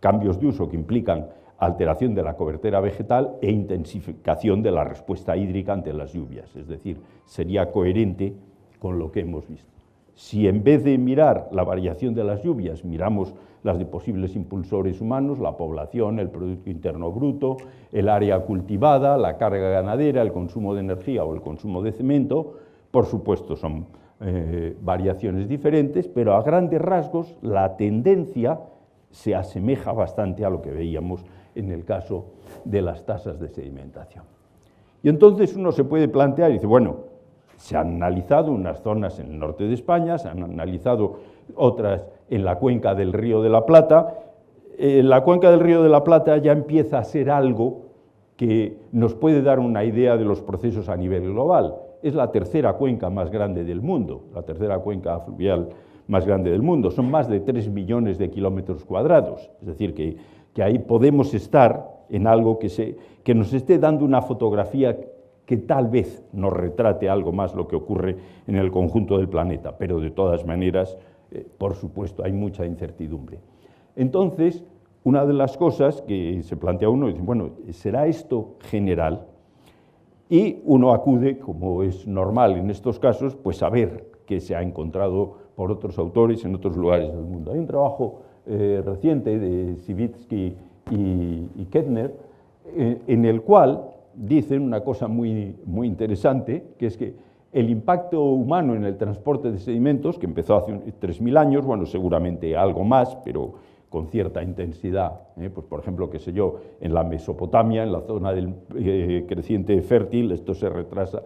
S1: Cambios de uso que implican alteración de la cobertura vegetal e intensificación de la respuesta hídrica ante las lluvias. Es decir, sería coherente con lo que hemos visto. Si en vez de mirar la variación de las lluvias, miramos las de posibles impulsores humanos, la población, el Producto Interno Bruto, el área cultivada, la carga ganadera, el consumo de energía o el consumo de cemento, por supuesto son variaciones diferentes, pero a grandes rasgos la tendencia se asemeja bastante a lo que veíamos en el caso de las tasas de sedimentación. Y entonces uno se puede plantear y dice, bueno, se han analizado unas zonas en el norte de España, se han analizado otras en la cuenca del Río de la Plata. La cuenca del Río de la Plata ya empieza a ser algo que nos puede dar una idea de los procesos a nivel global. Es la tercera cuenca más grande del mundo, la tercera cuenca fluvial más grande del mundo. Son más de 3 millones de kilómetros cuadrados. Es decir, que ahí podemos estar en algo que nos esté dando una fotografía que tal vez nos retrate algo más lo que ocurre en el conjunto del planeta, pero de todas maneras, por supuesto, hay mucha incertidumbre. Entonces, una de las cosas que se plantea uno es, bueno, ¿será esto general? Y uno acude, como es normal en estos casos, pues a ver qué se ha encontrado por otros autores en otros lugares del mundo. Hay un trabajo reciente de Sivitsky y Kettner, en el cual dicen una cosa muy interesante, que es que el impacto humano en el transporte de sedimentos, que empezó hace 3.000 años, bueno, seguramente algo más, pero con cierta intensidad, pues por ejemplo, qué sé yo, en la Mesopotamia, en la zona del creciente fértil, esto se retrasa,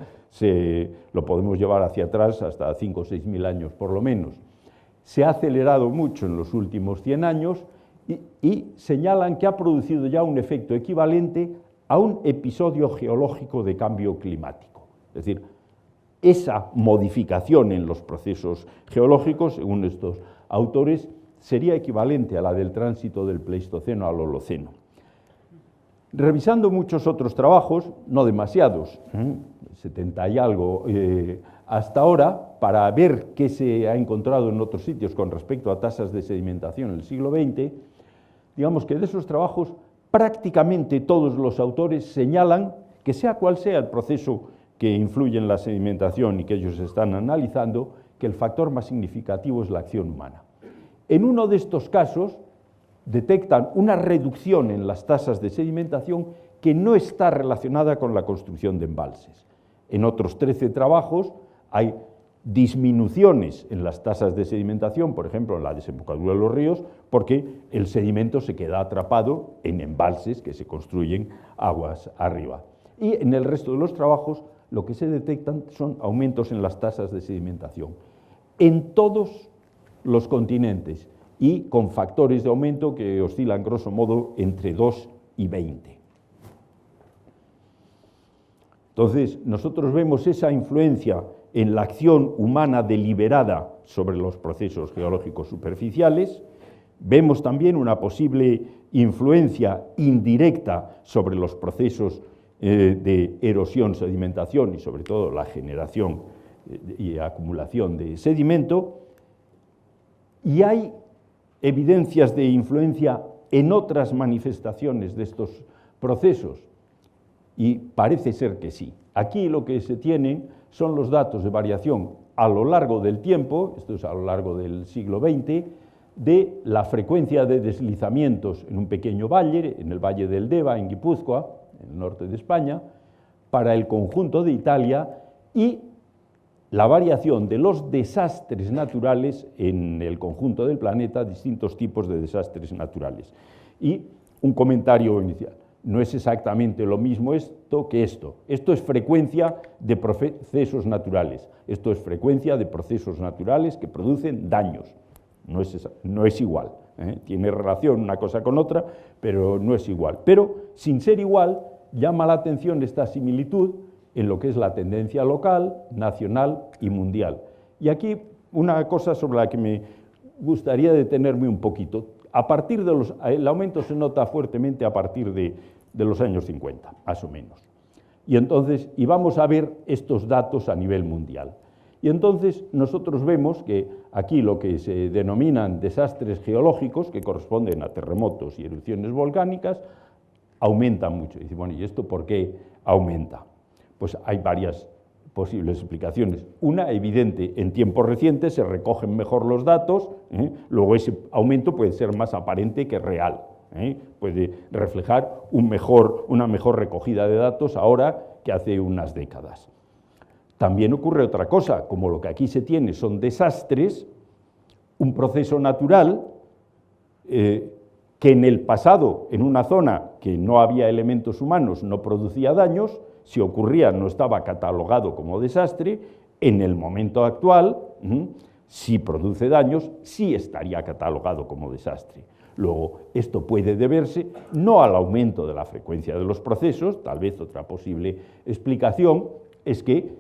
S1: lo podemos llevar hacia atrás hasta 5 o 6.000 años por lo menos. Se ha acelerado mucho en los últimos 100 años y señalan que ha producido ya un efecto equivalente a un episodio geológico de cambio climático. Es decir, esa modificación en los procesos geológicos, según estos autores, sería equivalente a la del tránsito del Pleistoceno al Holoceno. Revisando muchos otros trabajos, no demasiados, 70 y algo hasta ahora, para ver qué se ha encontrado en otros sitios con respecto a tasas de sedimentación en el siglo XX, digamos que de esos trabajos prácticamente todos los autores señalan que sea cual sea el proceso que influye en la sedimentación y que ellos están analizando, que el factor más significativo es la acción humana. En uno de estos casos detectan una reducción en las tasas de sedimentación que no está relacionada con la construcción de embalses. En otros 13 trabajos hay disminuciones en las tasas de sedimentación, por ejemplo, en la desembocadura de los ríos, porque el sedimento se queda atrapado en embalses que se construyen aguas arriba. Y en el resto de los trabajos lo que se detectan son aumentos en las tasas de sedimentación en todos los continentes y con factores de aumento que oscilan grosso modo entre 2 y 20. Entonces, nosotros vemos esa influencia en la acción humana deliberada sobre los procesos geológicos superficiales. Vemos también una posible influencia indirecta sobre los procesos de erosión, sedimentación y sobre todo la generación y acumulación de sedimento. Y hay evidencias de influencia en otras manifestaciones de estos procesos. Y parece ser que sí. Aquí lo que se tienen son los datos de variación a lo largo del tiempo, esto es a lo largo del siglo XX, de la frecuencia de deslizamientos en un pequeño valle, en el Valle del Deva, en Guipúzcoa, en el norte de España, para el conjunto de Italia, y la variación de los desastres naturales en el conjunto del planeta, distintos tipos de desastres naturales. Y un comentario inicial. No es exactamente lo mismo esto que esto. Esto es frecuencia de procesos naturales. Esto es frecuencia de procesos naturales que producen daños. No es igual. Tiene relación una cosa con otra, pero no es igual. Pero, sin ser igual, llama la atención esta similitud en lo que es la tendencia local, nacional y mundial. Y aquí una cosa sobre la que me gustaría detenerme un poquito. El aumento se nota fuertemente a partir de los años 50, más o menos. Y vamos a ver estos datos a nivel mundial. Y entonces nosotros vemos que aquí lo que se denominan desastres geológicos, que corresponden a terremotos y erupciones volcánicas, aumentan mucho. Y dice, bueno, ¿y esto por qué aumenta? Pues hay varias posibles explicaciones. Una, evidente, en tiempos recientes se recogen mejor los datos, luego ese aumento puede ser más aparente que real, puede reflejar una mejor recogida de datos ahora que hace unas décadas. También ocurre otra cosa, como lo que aquí se tiene son desastres, un proceso natural que en el pasado, en una zona que no había elementos humanos, no producía daños. Si ocurría, no estaba catalogado como desastre. En el momento actual, si produce daños, sí estaría catalogado como desastre. Luego, esto puede deberse no al aumento de la frecuencia de los procesos, tal vez otra posible explicación es que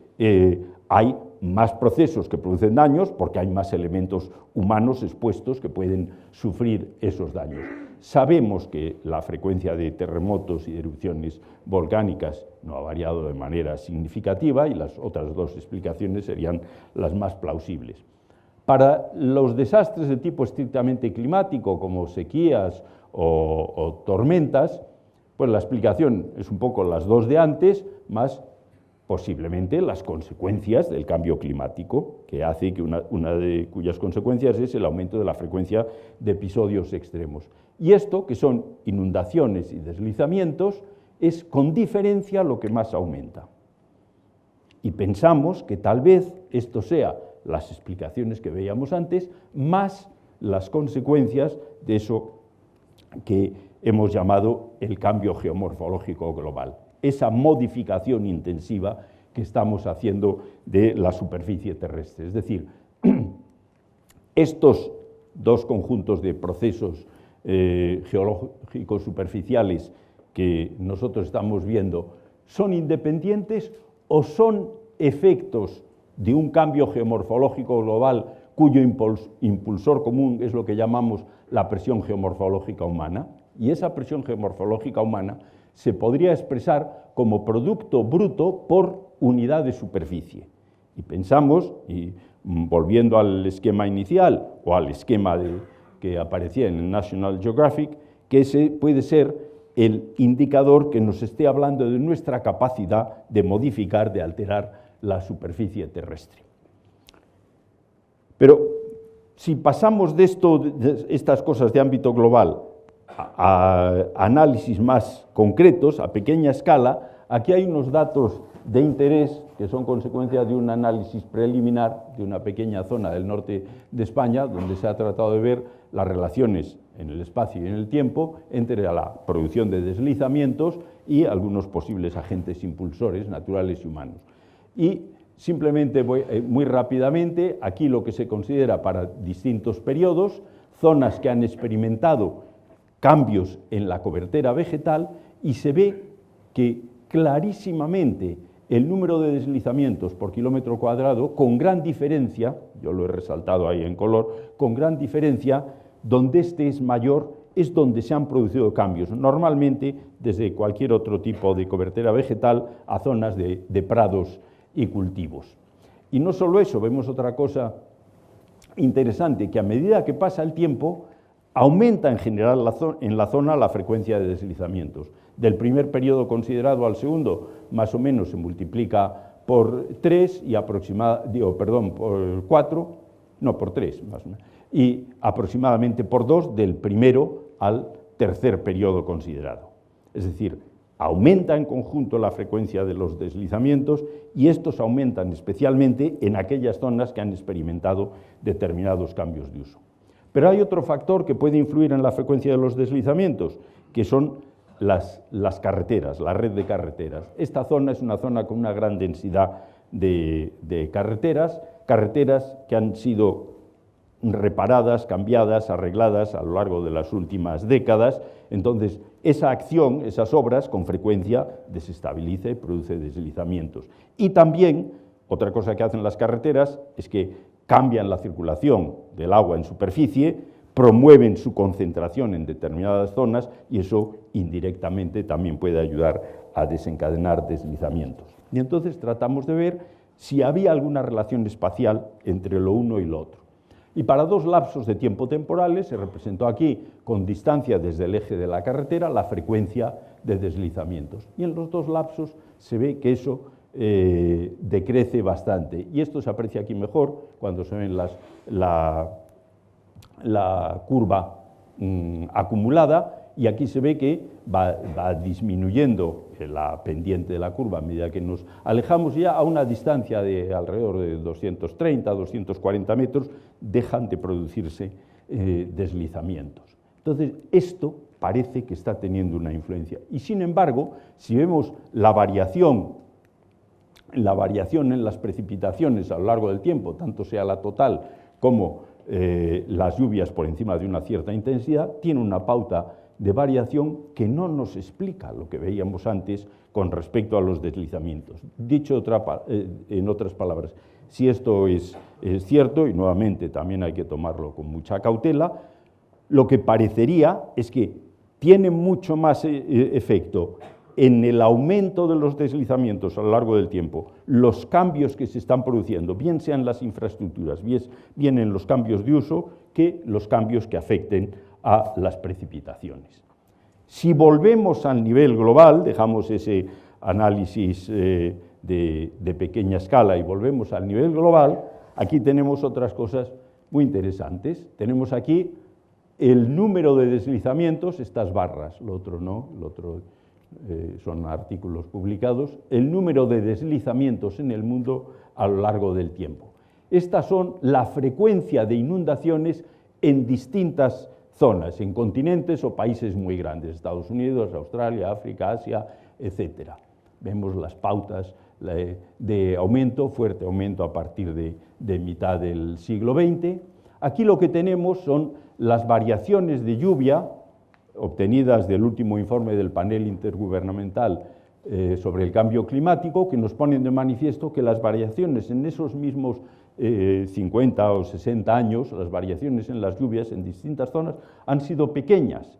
S1: hay más procesos que producen daños porque hay más elementos humanos expuestos que pueden sufrir esos daños. Sabemos que la frecuencia de terremotos y de erupciones volcánicas no ha variado de manera significativa y las otras dos explicaciones serían las más plausibles. Para los desastres de tipo estrictamente climático, como sequías o tormentas, pues la explicación es un poco las dos de antes, más posiblemente las consecuencias del cambio climático, que hace que una de cuyas consecuencias es el aumento de la frecuencia de episodios extremos. Y esto, que son inundaciones y deslizamientos, es con diferencia lo que más aumenta. Y pensamos que tal vez esto sea las explicaciones que veíamos antes, más las consecuencias de eso que hemos llamado el cambio geomorfológico global, esa modificación intensiva que estamos haciendo de la superficie terrestre. Es decir, estos dos conjuntos de procesos geológicos superficiales que nosotros estamos viendo, ¿son independientes o son efectos de un cambio geomorfológico global cuyo impulsor común es lo que llamamos la presión geomorfológica humana? Y esa presión geomorfológica humana se podría expresar como producto bruto por unidad de superficie. Y pensamos, y volviendo al esquema inicial o al esquema que aparecía en el National Geographic, que ese puede ser el indicador que nos esté hablando de nuestra capacidad de modificar, de alterar la superficie terrestre. Pero si pasamos de estas cosas de ámbito global a análisis más concretos, a pequeña escala, aquí hay unos datos de interés que son consecuencia de un análisis preliminar de una pequeña zona del norte de España, donde se ha tratado de ver las relaciones en el espacio y en el tiempo entre la producción de deslizamientos y algunos posibles agentes impulsores naturales y humanos. Y simplemente voy muy rápidamente, aquí lo que se considera para distintos periodos, zonas que han experimentado cambios en la cobertura vegetal, y se ve que clarísimamente el número de deslizamientos por kilómetro cuadrado, con gran diferencia, yo lo he resaltado ahí en color, con gran diferencia, donde este es mayor, es donde se han producido cambios, normalmente desde cualquier otro tipo de cobertura vegetal a zonas de prados y cultivos. Y no solo eso, vemos otra cosa interesante, que a medida que pasa el tiempo, aumenta en general en la zona la frecuencia de deslizamientos. Del primer periodo considerado al segundo, más o menos se multiplica por 3 y por 4, no, por 3 más o menos, y aproximadamente por 2 del primero al tercer periodo considerado. Es decir, aumenta en conjunto la frecuencia de los deslizamientos, y estos aumentan especialmente en aquellas zonas que han experimentado determinados cambios de uso. Pero hay otro factor que puede influir en la frecuencia de los deslizamientos, que son las carreteras, la red de carreteras. Esta zona es una zona con una gran densidad de carreteras que han sido reparadas, cambiadas, arregladas a lo largo de las últimas décadas. Entonces, esa acción, esas obras, con frecuencia desestabiliza y produce deslizamientos. Y también, otra cosa que hacen las carreteras es que cambian la circulación del agua en superficie, promueven su concentración en determinadas zonas, y eso indirectamente también puede ayudar a desencadenar deslizamientos. Y entonces tratamos de ver si había alguna relación espacial entre lo uno y lo otro. Y para dos lapsos de tiempo temporales se representó aquí, con distancia desde el eje de la carretera, la frecuencia de deslizamientos. Y en los dos lapsos se ve que eso decrece bastante. Y esto se aprecia aquí mejor cuando se ven la curva acumulada, y aquí se ve que va disminuyendo la pendiente de la curva a medida que nos alejamos, ya a una distancia de alrededor de 230, 240 metros, dejan de producirse deslizamientos. Entonces, esto parece que está teniendo una influencia. Y sin embargo, si vemos la variación en las precipitaciones a lo largo del tiempo, tanto sea la total como las lluvias por encima de una cierta intensidad, tiene una pauta de variación que no nos explica lo que veíamos antes con respecto a los deslizamientos. Dicho en otras palabras, si esto es cierto, y nuevamente también hay que tomarlo con mucha cautela, lo que parecería es que tiene mucho más efecto en el aumento de los deslizamientos a lo largo del tiempo, los cambios que se están produciendo, bien sean las infraestructuras, bien en los cambios de uso, que los cambios que afecten a las precipitaciones. Si volvemos al nivel global, dejamos ese análisis de pequeña escala y volvemos al nivel global, aquí tenemos otras cosas muy interesantes. Tenemos aquí el número de deslizamientos, estas barras, lo otro no, lo otro son artículos publicados, el número de deslizamientos en el mundo a lo largo del tiempo. Estas son la frecuencia de inundaciones en distintas zonas, en continentes o países muy grandes, Estados Unidos, Australia, África, Asia, etc. Vemos las pautas de aumento, fuerte aumento a partir de mitad del siglo XX. Aquí lo que tenemos son las variaciones de lluvia obtenidas del último informe del panel intergubernamental sobre el cambio climático, que nos ponen de manifiesto que las variaciones en esos mismos 50 o 60 años, las variaciones en las lluvias en distintas zonas han sido pequeñas,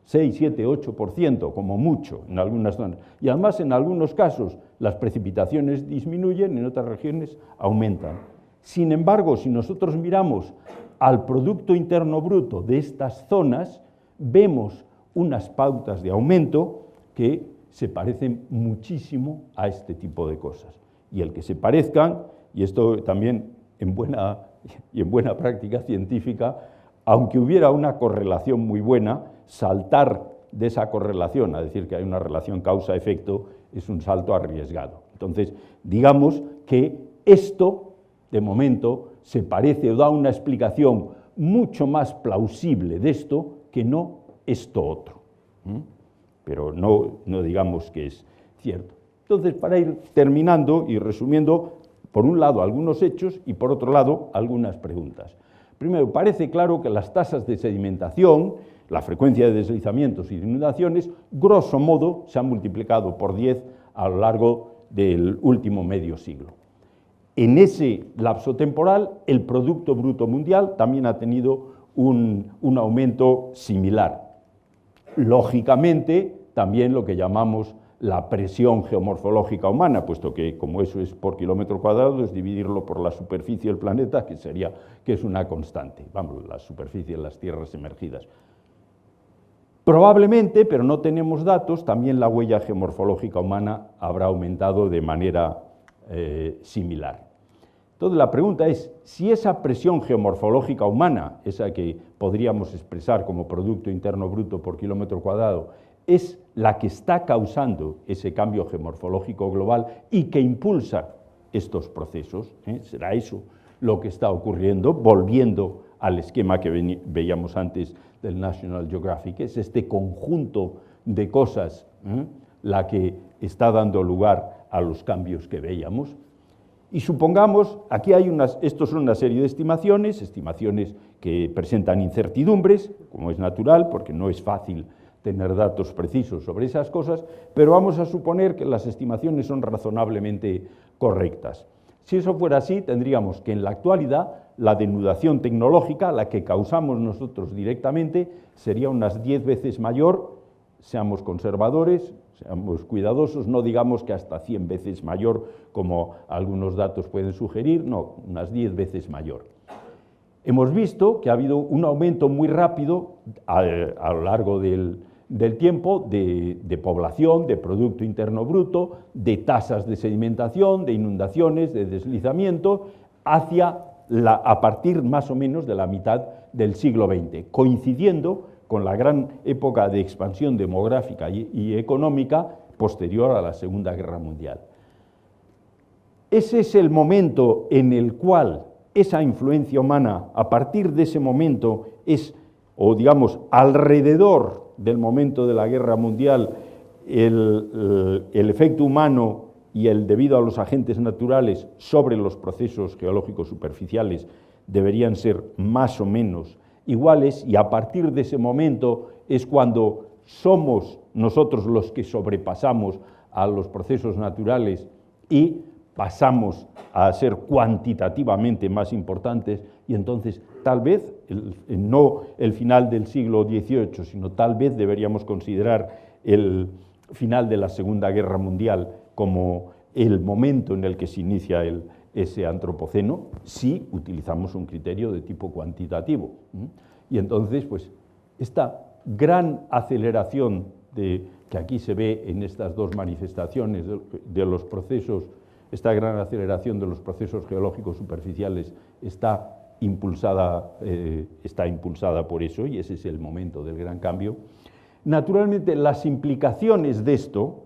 S1: 6, 7, 8% como mucho en algunas zonas. Y además en algunos casos las precipitaciones disminuyen, en otras regiones aumentan. Sin embargo, si nosotros miramos al Producto Interno Bruto de estas zonas, vemos unas pautas de aumento que se parecen muchísimo a este tipo de cosas. Y el que se parezcan, y esto también en buena y en buena práctica científica, aunque hubiera una correlación muy buena, saltar de esa correlación a decir que hay una relación causa-efecto es un salto arriesgado. Entonces, digamos que esto, de momento, se parece o da una explicación mucho más plausible de esto que no esto otro. Pero no digamos que es cierto. Entonces, para ir terminando y resumiendo, por un lado algunos hechos y por otro lado algunas preguntas. Primero, parece claro que las tasas de sedimentación, la frecuencia de deslizamientos y de inundaciones, grosso modo, se han multiplicado por 10 a lo largo del último medio siglo. En ese lapso temporal, el Producto Bruto Mundial también ha tenido un aumento similar. Lógicamente, también lo que llamamos la presión geomorfológica humana, puesto que como eso es por kilómetro cuadrado, es dividirlo por la superficie del planeta, que es una constante, vamos, la superficie de las tierras emergidas. Probablemente, pero no tenemos datos, también la huella geomorfológica humana habrá aumentado de manera similar. Entonces la pregunta es, si esa presión geomorfológica humana, esa que podríamos expresar como Producto Interno Bruto por kilómetro cuadrado, es la que está causando ese cambio geomorfológico global y que impulsa estos procesos, ¿será eso lo que está ocurriendo? Volviendo al esquema que veíamos antes del National Geographic, es este conjunto de cosas la que está dando lugar a los cambios que veíamos. Y supongamos, aquí esto son una serie de estimaciones que presentan incertidumbres, como es natural, porque no es fácil tener datos precisos sobre esas cosas, pero vamos a suponer que las estimaciones son razonablemente correctas. Si eso fuera así, tendríamos que en la actualidad la denudación tecnológica, la que causamos nosotros directamente, sería unas 10 veces mayor, seamos conservadores, seamos cuidadosos, no digamos que hasta 100 veces mayor, como algunos datos pueden sugerir, no, unas 10 veces mayor. Hemos visto que ha habido un aumento muy rápido a lo largo del tiempo de población, de Producto Interno Bruto, de tasas de sedimentación, de inundaciones, de deslizamiento, a partir más o menos de la mitad del siglo XX, coincidiendo con la gran época de expansión demográfica y económica posterior a la Segunda Guerra Mundial. Ese es el momento en el cual esa influencia humana, a partir de ese momento, o digamos, alrededor del momento de la Guerra Mundial, el efecto humano y el debido a los agentes naturales sobre los procesos geológicos superficiales deberían ser más o menos iguales, y a partir de ese momento es cuando somos nosotros los que sobrepasamos a los procesos naturales y pasamos a ser cuantitativamente más importantes, y entonces tal vez, no el final del siglo XVIII, sino tal vez deberíamos considerar el final de la Segunda Guerra Mundial como el momento en el que se inicia ese antropoceno, si utilizamos un criterio de tipo cuantitativo. Y entonces, pues, esta gran aceleración que aquí se ve en estas dos manifestaciones de los procesos, esta gran aceleración de los procesos geológicos superficiales está impulsada por eso, y ese es el momento del gran cambio. Naturalmente, las implicaciones de esto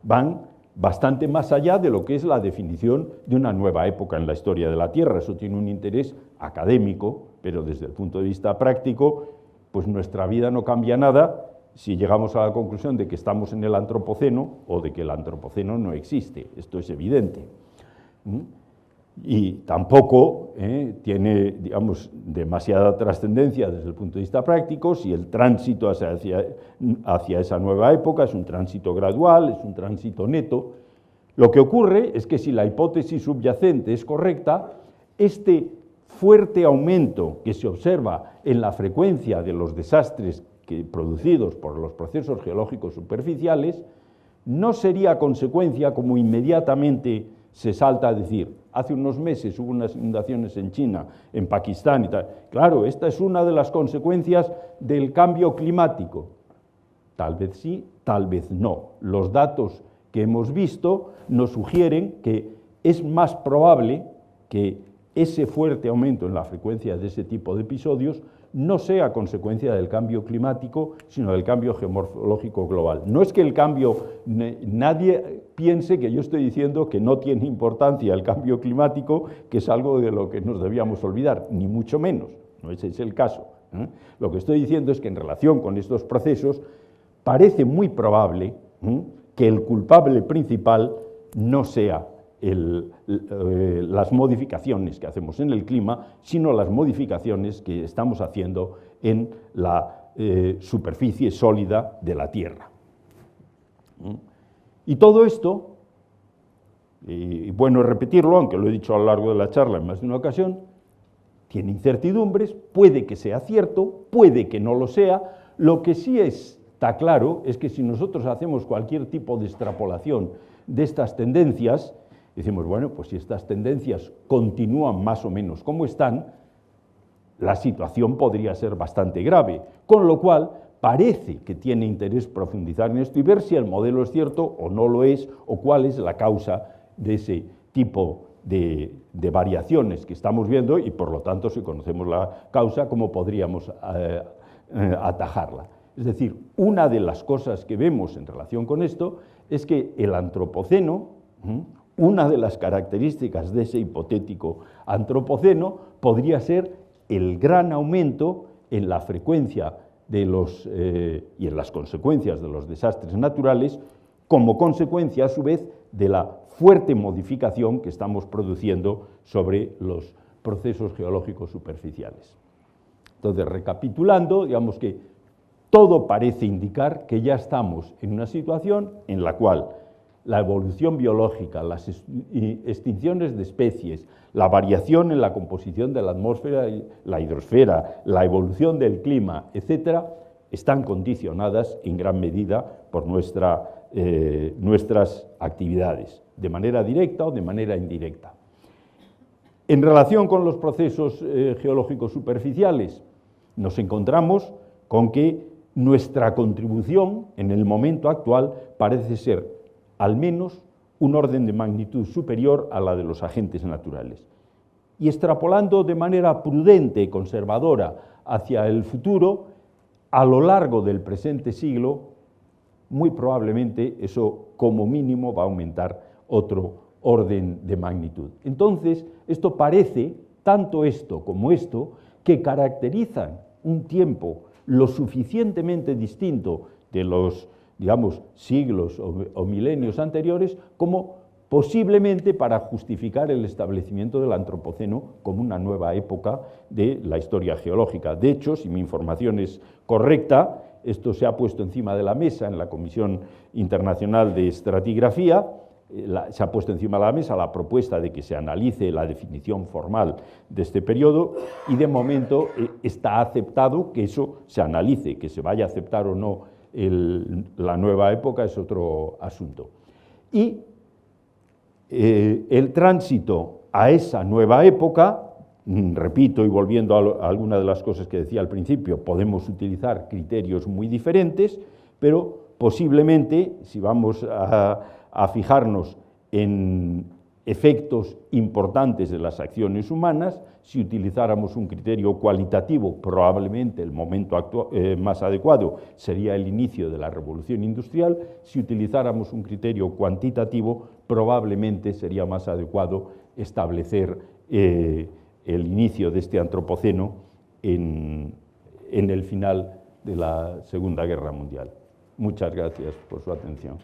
S1: van bastante más allá de lo que es la definición de una nueva época en la historia de la Tierra. Eso tiene un interés académico, pero desde el punto de vista práctico, pues nuestra vida no cambia nada si llegamos a la conclusión de que estamos en el Antropoceno o de que el Antropoceno no existe. Esto es evidente. Y tampoco tiene, digamos, demasiada trascendencia desde el punto de vista práctico si el tránsito hacia esa nueva época es un tránsito gradual, es un tránsito neto. Lo que ocurre es que si la hipótesis subyacente es correcta, este fuerte aumento que se observa en la frecuencia de los desastres producidos por los procesos geológicos superficiales no sería consecuencia, como inmediatamente se salta a decir, hace unos meses hubo unas inundaciones en China, en Pakistán y tal. Claro, esta es una de las consecuencias del cambio climático. Tal vez sí, tal vez no. Los datos que hemos visto nos sugieren que es más probable que ese fuerte aumento en la frecuencia de ese tipo de episodios no sea consecuencia del cambio climático, sino del cambio geomorfológico global. No es que el cambio, nadie piense que yo estoy diciendo que no tiene importancia el cambio climático, que es algo de lo que nos debíamos olvidar, ni mucho menos, no ese es el caso. Lo que estoy diciendo es que en relación con estos procesos parece muy probable que el culpable principal no sea las modificaciones que hacemos en el clima, sino las modificaciones que estamos haciendo en la superficie sólida de la Tierra. Y todo esto, y bueno repetirlo, aunque lo he dicho a lo largo de la charla en más de una ocasión, tiene incertidumbres, puede que sea cierto, puede que no lo sea. Lo que sí está claro es que si nosotros hacemos cualquier tipo de extrapolación de estas tendencias, decimos, bueno, pues si estas tendencias continúan más o menos como están, la situación podría ser bastante grave, con lo cual parece que tiene interés profundizar en esto y ver si el modelo es cierto o no lo es, o cuál es la causa de ese tipo de variaciones que estamos viendo y, por lo tanto, si conocemos la causa, cómo podríamos atajarla. Es decir, una de las cosas que vemos en relación con esto es que el antropoceno, una de las características de ese hipotético antropoceno podría ser el gran aumento en la frecuencia de y en las consecuencias de los desastres naturales, como consecuencia, a su vez, de la fuerte modificación que estamos produciendo sobre los procesos geológicos superficiales. Entonces, recapitulando, digamos que todo parece indicar que ya estamos en una situación en la cual la evolución biológica, las extinciones de especies, la variación en la composición de la atmósfera, la hidrosfera, la evolución del clima, etcétera, están condicionadas en gran medida por nuestras actividades, de manera directa o de manera indirecta. En relación con los procesos geológicos superficiales, nos encontramos con que nuestra contribución en el momento actual parece ser al menos un orden de magnitud superior a la de los agentes naturales. Y extrapolando de manera prudente y conservadora hacia el futuro, a lo largo del presente siglo, muy probablemente eso como mínimo va a aumentar otro orden de magnitud. Entonces, esto parece, tanto esto como esto, que caracterizan un tiempo lo suficientemente distinto de los, digamos, siglos o milenios anteriores, como posiblemente para justificar el establecimiento del Antropoceno como una nueva época de la historia geológica. De hecho, si mi información es correcta, esto se ha puesto encima de la mesa en la Comisión Internacional de Estratigrafía, se ha puesto encima de la mesa la propuesta de que se analice la definición formal de este periodo y de momento está aceptado que eso se analice, que se vaya a aceptar o no la nueva época es otro asunto. Y el tránsito a esa nueva época, repito y volviendo a alguna de las cosas que decía al principio, podemos utilizar criterios muy diferentes, pero posiblemente, si vamos a fijarnos en efectos importantes de las acciones humanas, si utilizáramos un criterio cualitativo, probablemente el momento más adecuado sería el inicio de la revolución industrial. Si utilizáramos un criterio cuantitativo, probablemente sería más adecuado establecer el inicio de este antropoceno en el final de la Segunda Guerra Mundial. Muchas gracias por su atención.